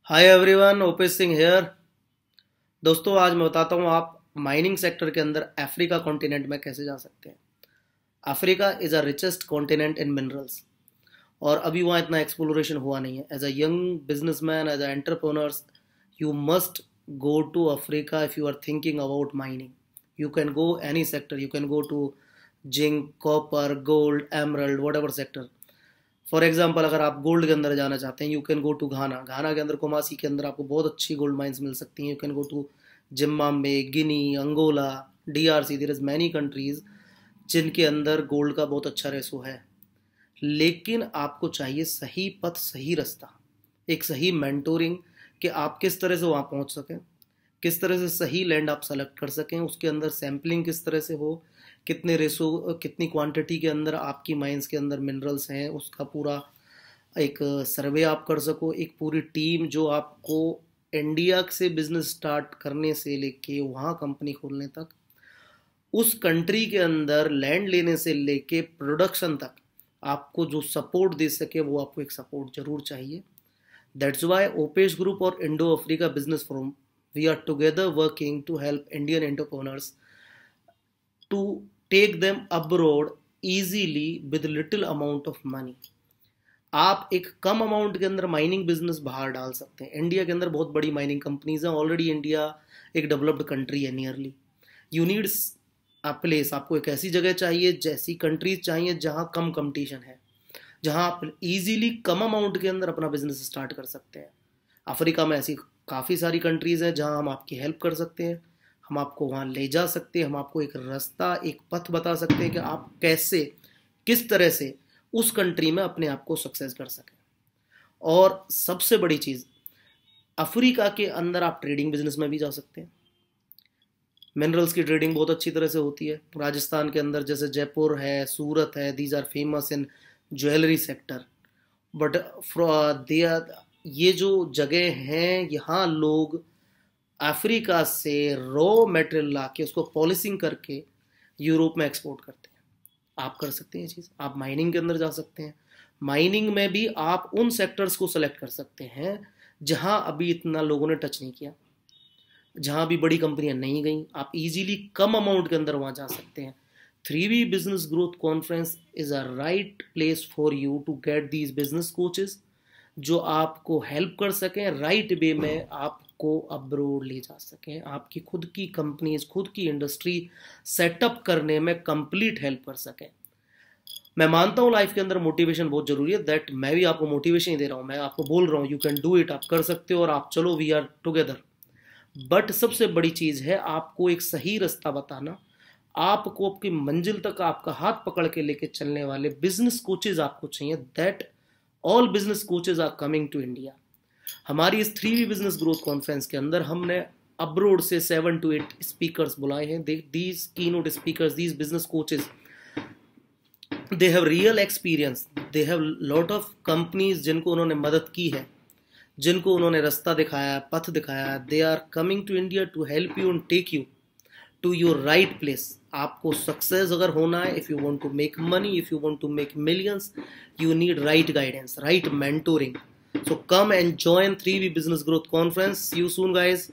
Hi everyone, Opesh Singh here. दोस्तों, आज मैं बताता हूँ आप माइनिंग सेक्टर के अंदर अफ्रीका कॉन्टिनेंट में कैसे जा सकते हैं। Africa is a richest continent in minerals और अभी वहाँ इतना एक्सप्लोरेशन हुआ नहीं है। As a young businessman, as a entrepreneurs, you must go to Africa if you are thinking about mining. You can go any sector. You can go to zinc, copper, gold, emerald, whatever sector. For example, अगर आप gold के अंदर जाना चाहते हैं, you can go to घाना। घाना के अंदर, कुमासी के अंदर आपको बहुत अच्छी गोल्ड माइंस मिल सकती हैं। You can go to Zimbabwe, Guinea, Angola, DRC. There is many countries जिनके अंदर गोल्ड का बहुत अच्छा रेसो है। लेकिन आपको चाहिए सही पथ, सही रास्ता, एक सही मेंटोरिंग कि आप किस तरह से वहाँ पहुँच सकें, किस तरह से सही लैंड आप सेलेक्ट कर सकें, उसके अंदर सैम्पलिंग किस तरह से हो, कितने रेसो, कितनी क्वांटिटी के अंदर आपकी माइंस के अंदर मिनरल्स हैं, उसका पूरा एक सर्वे आप कर सको। एक पूरी टीम जो आपको इंडिया से बिजनेस स्टार्ट करने से लेके वहाँ कंपनी खोलने तक, उस कंट्री के अंदर लैंड लेने से लेके प्रोडक्शन तक आपको जो सपोर्ट दे सके, वो आपको एक सपोर्ट जरूर चाहिए। दैट्स वाई ओपेश ग्रुप और Indo Africa business forum, we are together working to help Indian entrepreneurs to take them abroad easily with little amount of money. आप एक कम अमाउंट के अंदर माइनिंग बिजनेस बाहर डाल सकते हैं। इंडिया के अंदर बहुत बड़ी माइनिंग कंपनीज हैं ऑलरेडी। इंडिया एक डेवलप्ड कंट्री है nearly. You need a place, आपको एक ऐसी जगह चाहिए, जैसी कंट्रीज चाहिए जहाँ कम कंपटीशन है, जहाँ आप इजीली कम अमाउंट के अंदर अपना बिजनेस स्टार्ट कर सकते हैं। अफ्रीका में ऐसी काफ़ी सारी कंट्रीज़ हैं जहां हम आपकी हेल्प कर सकते हैं, हम आपको वहां ले जा सकते हैं, हम आपको एक रास्ता, एक पथ बता सकते हैं कि आप कैसे, किस तरह से उस कंट्री में अपने आप को सक्सेस कर सकें। और सबसे बड़ी चीज़, अफ्रीका के अंदर आप ट्रेडिंग बिजनेस में भी जा सकते हैं। मिनरल्स की ट्रेडिंग बहुत अच्छी तरह से होती है राजस्थान के अंदर, जैसे जयपुर है, सूरत है। These are famous in jewellery sector. But they are, ये जो जगह हैं, यहाँ लोग अफ्रीका से रॉ मटेरियल ला के उसको पॉलिशिंग करके यूरोप में एक्सपोर्ट करते हैं। आप कर सकते हैं ये चीज़। आप माइनिंग के अंदर जा सकते हैं। माइनिंग में भी आप उन सेक्टर्स को सेलेक्ट कर सकते हैं जहां अभी इतना लोगों ने टच नहीं किया, जहां भी बड़ी कंपनियां नहीं गई। आप इजीली कम अमाउंट के अंदर वहां जा सकते हैं। 3V business growth conference is a right place for you to get these business coaches जो आपको हेल्प कर सकें, राइट वे में आपको अब्रोड ले जा सकें, आपकी खुद की कंपनीज, खुद की इंडस्ट्री सेटअप करने में कंप्लीट हेल्प कर सकें। मैं मानता हूँ लाइफ के अंदर मोटिवेशन बहुत जरूरी है। दैट मैं भी आपको मोटिवेशन ही दे रहा हूँ, मैं आपको बोल रहा हूँ यू कैन डू इट, आप कर सकते हो और आप चलो, वी आर टुगेदर। बट सबसे बड़ी चीज़ है आपको एक सही रास्ता बताना। आपको आपकी मंजिल तक आपका हाथ पकड़ के लेके चलने वाले बिजनेस कोचेज आपको चाहिए। That all business coaches are coming to India. हमारी इस 3V बिजनेस ग्रोथ कॉन्फ्रेंस के अंदर हमने अब्रोड से 7 to 8 स्पीकर्स बुलाए हैं। These keynote speakers, these business coaches, they have real experience, they have lot of companies जिनको उन्होंने मदद की है, जिनको उन्होंने रास्ता दिखाया, पथ दिखाया। They are coming to India to help you and take you to your right place. आपको सक्सेस अगर होना है, if you want to make money, if you want to make millions, you need right guidance, right mentoring. So come and join 3V Business Growth Conference. See you soon, guys.